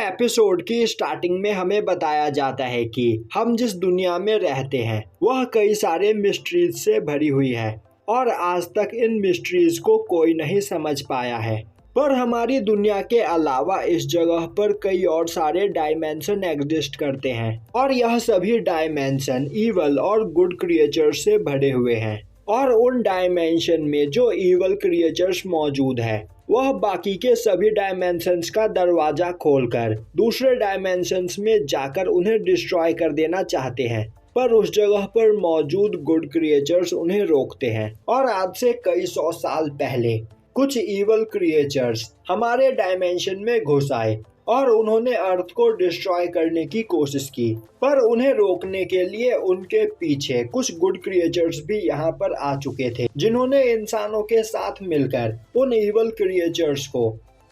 Episode की starting में हमें बताया जाता है कि हम जिस दुनिया में रहते हैं वह कई सारे मिस्ट्रीज से भरी हुई है और आज तक इन मिस्ट्रीज को कोई नहीं समझ पाया है। पर हमारी दुनिया के अलावा इस जगह पर कई और सारे डायमेंशन एग्जिस्ट करते हैं और यह सभी डायमेंशन इवल और गुड क्रिएचर्स से भरे हुए हैं। और उन डायमेंशन में जो इवल क्रिएचर्स मौजूद है वह बाकी के सभी डायमेंशंस का दरवाजा खोलकर दूसरे डायमेंशंस में जाकर उन्हें डिस्ट्रॉय कर देना चाहते हैं, पर उस जगह पर मौजूद गुड क्रिएचर्स उन्हें रोकते हैं। और आज से कई 100 साल पहले कुछ इवल क्रिएचर्स हमारे डायमेंशन में घुस आए और उन्होंने अर्थ को डिस्ट्रॉय करने की कोशिश की, पर उन्हें रोकने के लिए उनके पीछे कुछ गुड क्रिएचर्स भी यहाँ पर आ चुके थे, जिन्होंने इंसानों के साथ मिलकर उन इवल क्रिएचर्स को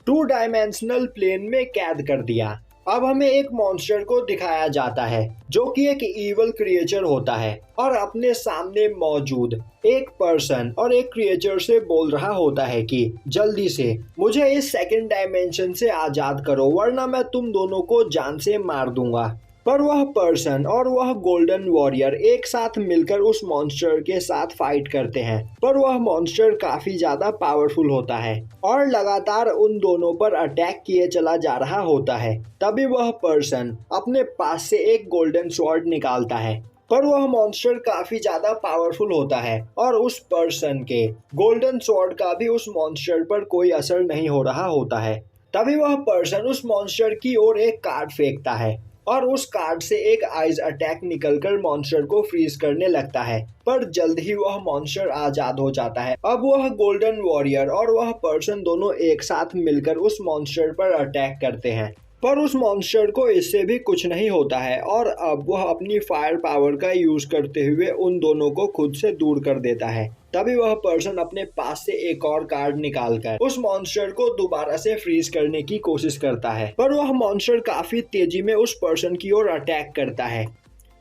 2 डायमेंशनल प्लेन में कैद कर दिया। अब हमें एक मॉन्स्टर को दिखाया जाता है जो कि एक इवल क्रिएचर होता है और अपने सामने मौजूद एक पर्सन और एक क्रिएचर से बोल रहा होता है कि जल्दी से मुझे इस सेकंड डायमेंशन से आजाद करो वरना मैं तुम दोनों को जान से मार दूंगा। पर वह पर्सन और वह गोल्डन वॉरियर एक साथ मिलकर उस मॉन्स्टर के साथ फाइट करते हैं, पर वह मॉन्स्टर काफी ज्यादा पावरफुल होता है और लगातार उन दोनों पर अटैक किए चला जा रहा होता है। तभी वह पर्सन अपने पास से एक गोल्डन स्वॉर्ड निकालता है, पर वह मॉन्स्टर काफी ज्यादा पावरफुल होता है और उस पर्सन के गोल्डन स्वॉर्ड का भी उस मॉन्स्टर पर कोई असर नहीं हो रहा होता है। तभी वह पर्सन उस मॉन्स्टर की ओर एक कार्ड फेंकता है और उस कार्ड से एक आइज अटैक निकलकर मॉन्स्टर को फ्रीज करने लगता है, पर जल्द ही वह मॉन्स्टर आजाद हो जाता है। अब वह गोल्डन वॉरियर और वह पर्सन दोनों एक साथ मिलकर उस मॉन्स्टर पर अटैक करते हैं, पर उस मॉन्स्टर को इससे भी कुछ नहीं होता है और अब वह अपनी फायर पावर का यूज करते हुए उन दोनों को खुद से दूर कर देता है। तभी वह पर्सन अपने पास से एक और कार्ड निकालकर उस मॉन्स्टर को दोबारा से फ्रीज करने की कोशिश करता है, पर वह मॉन्स्टर काफी तेजी में उस पर्सन की ओर अटैक करता है,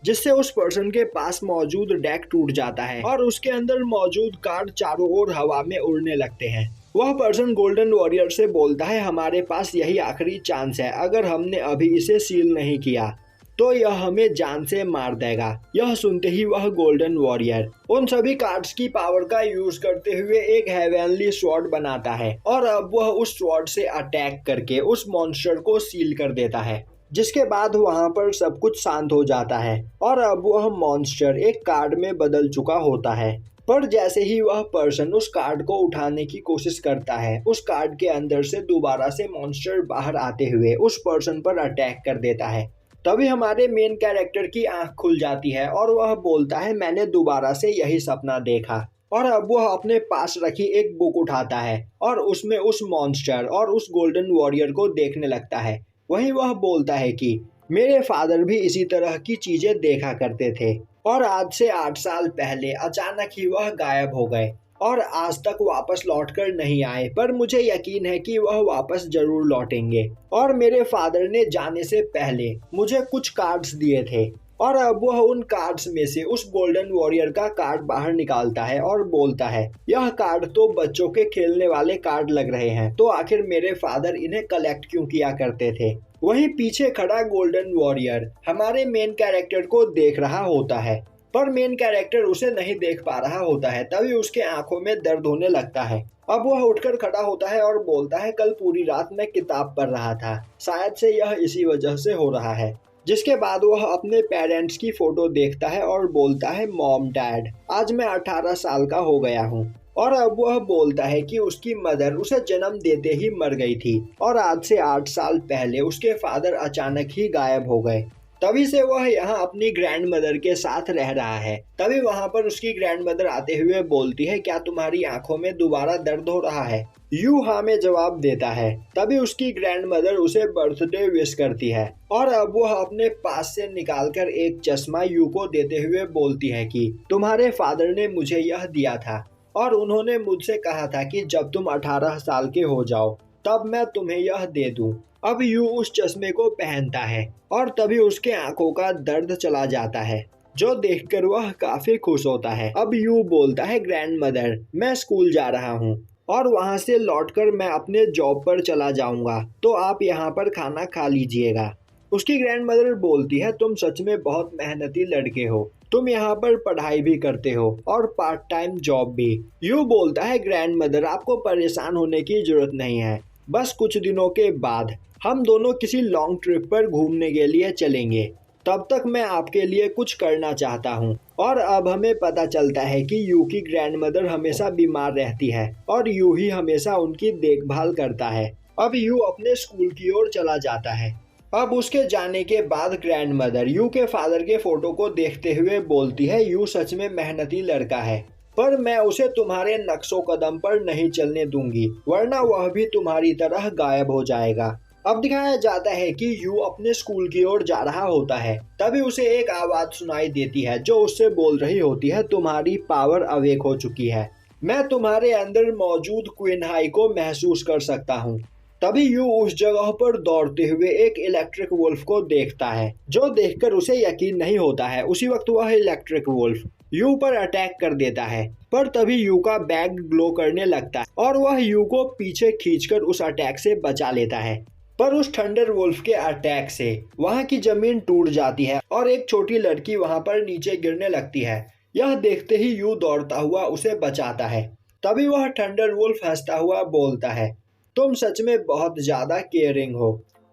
जिससे उस पर्सन के पास मौजूद डेक टूट जाता है और उसके अंदर मौजूद कार्ड चारों ओर हवा में उड़ने लगते हैं। वह पर्सन गोल्डन वॉरियर से बोलता है हमारे पास यही आखिरी चांस है, अगर हमने अभी इसे सील नहीं किया तो यह हमें जान से मार देगा। यह सुनते ही वह गोल्डन वॉरियर उन सभी कार्ड्स की पावर का यूज करते हुए एक हेवनली स्वॉर्ड बनाता है और अब वह उस स्वॉर्ड से अटैक करके उस मॉन्स्टर को सील कर देता है, जिसके बाद वहां पर सब कुछ शांत हो जाता है और अब वह मॉन्स्टर एक कार्ड में बदल चुका होता है। पर जैसे ही वह पर्सन उस कार्ड को उठाने की कोशिश करता है, उस कार्ड के अंदर से दोबारा से मॉन्स्टर बाहर आते हुए उस पर्सन पर अटैक कर देता है। तभी हमारे मेन कैरेक्टर की आंख खुल जाती है और वह बोलता है मैंने दोबारा से यही सपना देखा। और अब वह अपने पास रखी एक बुक उठाता है और उसमें उस मॉन्स्टर और उस गोल्डन वॉरियर को देखने लगता है। वहीं वह बोलता है कि मेरे फादर भी इसी तरह की चीजें देखा करते थे और आज से 8 साल पहले अचानक ही वह गायब हो गए और आज तक वापस लौटकर नहीं आए, पर मुझे यकीन है कि वह वापस जरूर लौटेंगे। और मेरे फादर ने जाने से पहले मुझे कुछ कार्ड्स दिए थे और अब वह उन कार्ड्स में से उस गोल्डन वॉरियर का कार्ड बाहर निकालता है और बोलता है यह कार्ड तो बच्चों के खेलने वाले कार्ड लग रहे हैं, तो आखिर मेरे फादर इन्हें कलेक्ट क्यों किया करते थे। वहीं पीछे खड़ा गोल्डन वॉरियर हमारे मेन कैरेक्टर को देख रहा होता है, पर मेन कैरेक्टर उसे नहीं देख पा रहा होता है। तभी उसके आंखों में दर्द होने लगता है। अब वह उठकर खड़ा होता है और बोलता है कल पूरी रात मैं किताब पढ़ रहा था, शायद से यह इसी वजह से हो रहा है। जिसके बाद वह अपने पेरेंट्स की फोटो देखता है और बोलता है मॉम डैड आज मैं 18 साल का हो गया हूँ। और अब वह बोलता है कि उसकी मदर उसे जन्म देते ही मर गई थी और आज से 8 साल पहले उसके फादर अचानक ही गायब हो गए। तभी से वह यहाँ अपनी ग्रैंड मदर के साथ रह रहा है। तभी वहाँ पर उसकी ग्रैंड मदर आते हुए बोलती है क्या तुम्हारी आंखों में दोबारा दर्द हो रहा है? यू हाँ में जवाब देता है। तभी उसकी ग्रैंड मदर उसे बर्थडे विश करती है और अब वह अपने पास से निकालकर एक चश्मा यू को देते हुए बोलती है कि तुम्हारे फादर ने मुझे यह दिया था और उन्होंने मुझसे कहा था कि जब तुम 18 साल के हो जाओ तब मैं तुम्हें यह दे दूं। अब यू उस चश्मे को पहनता है और तभी उसके आंखों का दर्द चला जाता है, जो देखकर वह काफी खुश होता है। अब यू बोलता है ग्रैंड मदर मैं स्कूल जा रहा हूँ और वहाँ से लौटकर मैं अपने जॉब पर चला जाऊँगा, तो आप यहाँ पर खाना खा लीजिएगा। उसकी ग्रैंडमदर बोलती है, तुम सच में बहुत मेहनती लड़के हो, तुम यहाँ पर पढ़ाई भी करते हो और पार्ट टाइम जॉब भी। यू बोलता है, ग्रैंडमदर आपको परेशान होने की जरूरत नहीं है, बस कुछ दिनों के बाद हम दोनों किसी लॉन्ग ट्रिप पर घूमने के लिए चलेंगे, तब तक मैं आपके लिए कुछ करना चाहता हूँ। और अब हमें पता चलता है कि यू की ग्रैंडमदर हमेशा बीमार रहती है और यू ही हमेशा उनकी देखभाल करता है। अब यू अपने स्कूल की ओर चला जाता है। अब उसके जाने के बाद ग्रैंडमदर यू के फादर के फोटो को देखते हुए बोलती है, यू सच में मेहनती लड़का है, पर मैं उसे तुम्हारे नक्शो कदम पर नहीं चलने दूंगी, वरना वह भी तुम्हारी तरह गायब हो जाएगा। अब दिखाया जाता है कि यू अपने स्कूल की ओर जा रहा होता है, तभी उसे एक आवाज सुनाई देती है जो उससे बोल रही होती है, तुम्हारी पावर अवेक हो चुकी है, मैं तुम्हारे अंदर मौजूद क्वीन हाई को महसूस कर सकता हूँ। तभी यू उस जगह पर दौड़ते हुए एक इलेक्ट्रिक वुल्फ को देखता है, जो देखकर उसे यकीन नहीं होता है। उसी वक्त वह इलेक्ट्रिक वुल्फ यू पर अटैक कर देता है, पर तभी यू का बैग ग्लो करने लगता है और वह यू को पीछे खींचकर उस अटैक से बचा लेता है। पर उस थंडर वुल्फ के अटैक से वहां की जमीन टूट जाती है और एक छोटी लड़की वहां पर नीचे गिरने लगती है। यह देखते ही यू दौड़ता हुआ उसे बचाता है। तभी वह थंडर वुल्फ हंसता हुआ बोलता है, तुम सच में बहुत ज्यादा केयरिंग हो,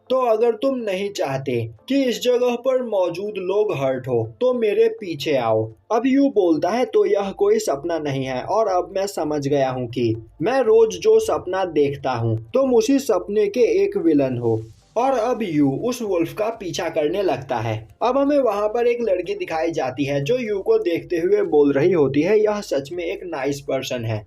तो अगर तुम नहीं चाहते कि इस जगह पर मौजूद लोग हर्ट हो तो मेरे पीछे आओ। अब यू बोलता है, तो यह कोई सपना नहीं है और अब मैं समझ गया हूँ कि मैं रोज जो सपना देखता हूँ तुम उसी सपने के एक विलन हो। और अब यू उस वुल्फ का पीछा करने लगता है। अब हमें वहाँ पर एक लड़की दिखाई जाती है जो यू को देखते हुए बोल रही होती है, यह सच में एक नाइस पर्सन है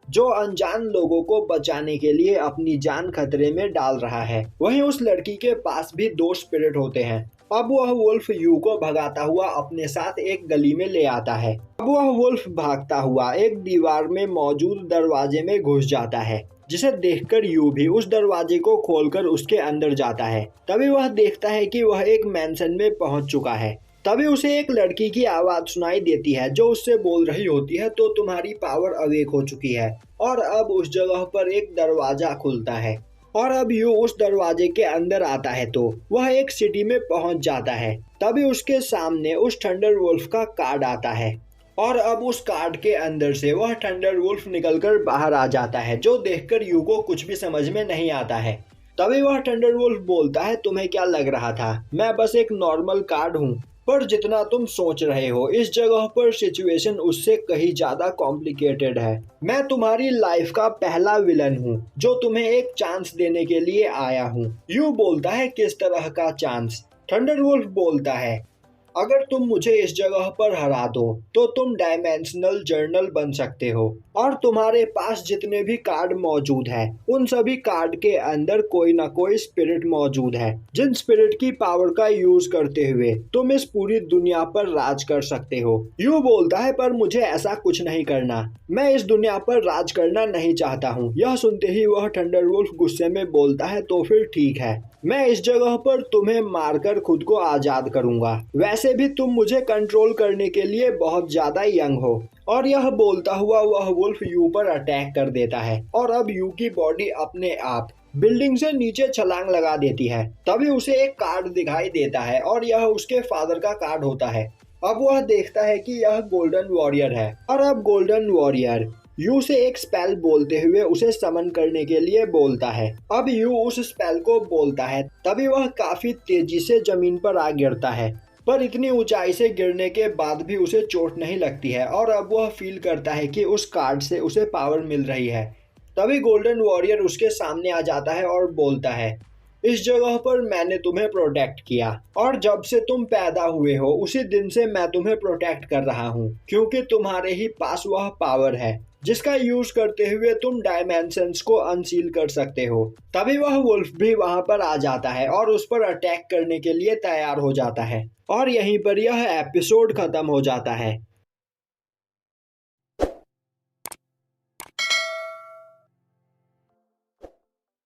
जो अनजान लोगों को बचाने के लिए अपनी जान खतरे में डाल रहा है। वहीं उस लड़की के पास भी दो स्पिरिट होते हैं। अब वह वुल्फ यू को भगाता हुआ अपने साथ एक गली में ले आता है। अब वह वुल्फ भागता हुआ एक दीवार में मौजूद दरवाजे में घुस जाता है, जिसे देखकर यू भी उस दरवाजे को खोलकर उसके अंदर जाता है। तभी वह देखता है कि वह एक मैंशन में पहुंच चुका है। तभी उसे एक लड़की की आवाज सुनाई देती है जो उससे बोल रही होती है, तो तुम्हारी पावर अवेक हो चुकी है। और अब उस जगह पर एक दरवाजा खुलता है और अब यू उस दरवाजे के अंदर आता है तो वह एक सिटी में पहुंच जाता है। तभी उसके सामने उस थंडर वुल्फ का कार्ड आता है और अब उस कार्ड के अंदर से वह थंडर वुल्फ निकलकर बाहर आ जाता है, जो देखकर यू को कुछ भी समझ में नहीं आता है। तभी वह थंडर वुल्फ बोलता है, तुम्हें क्या लग रहा था मैं बस एक नॉर्मल कार्ड हूँ, पर जितना तुम सोच रहे हो इस जगह पर सिचुएशन उससे कहीं ज्यादा कॉम्प्लिकेटेड है। मैं तुम्हारी लाइफ का पहला विलन हूँ जो तुम्हें एक चांस देने के लिए आया हूँ। यू बोलता है, किस तरह का चांस? थंडर वुल्फ बोलता है, अगर तुम मुझे इस जगह पर हरा दो तो तुम डायमेंशनल जर्नल बन सकते हो और तुम्हारे पास जितने भी कार्ड मौजूद है उन सभी कार्ड के अंदर कोई ना कोई स्पिरिट मौजूद है, जिन स्पिरिट की पावर का यूज करते हुए तुम इस पूरी दुनिया पर राज कर सकते हो। यू बोलता है, पर मुझे ऐसा कुछ नहीं करना, मैं इस दुनिया पर राज करना नहीं चाहता हूँ। यह सुनते ही वह थंडर वुल्फ गुस्से में बोलता है, तो फिर ठीक है, मैं इस जगह पर तुम्हें मारकर खुद को आजाद करूंगा। वैसे भी तुम मुझे कंट्रोल करने के लिए बहुत ज्यादा यंग हो। और यह बोलता हुआ वह वुल्फ यू पर अटैक कर देता है और अब यू की बॉडी अपने आप बिल्डिंग से नीचे छलांग लगा देती है। तभी उसे एक कार्ड दिखाई देता है और यह उसके फादर का कार्ड होता है। अब वह देखता है कि यह गोल्डन वॉरियर है और अब गोल्डन वॉरियर यू से एक स्पेल बोलते हुए उसे समन करने के लिए बोलता है। अब यू उस स्पेल को बोलता है, तभी वह काफी तेजी से जमीन पर आ गिरता है, पर इतनी ऊंचाई से गिरने के बाद भी उसे चोट नहीं लगती है और अब वह फील करता है कि उस कार्ड से उसे पावर मिल रही है। तभी गोल्डन वॉरियर उसके सामने आ जाता है और बोलता है, इस जगह पर मैंने तुम्हें प्रोटेक्ट किया और जब से तुम पैदा हुए हो उसी दिन से मैं तुम्हें प्रोटेक्ट कर रहा हूँ, क्योंकि तुम्हारे ही पास वह पावर है जिसका यूज करते हुए तुम डायमेंशंस को अनसील कर सकते हो। तभी वह वुल्फ भी वहां पर आ जाता है और उस पर अटैक करने के लिए तैयार हो जाता है और यहीं पर यह एपिसोड खत्म हो जाता है।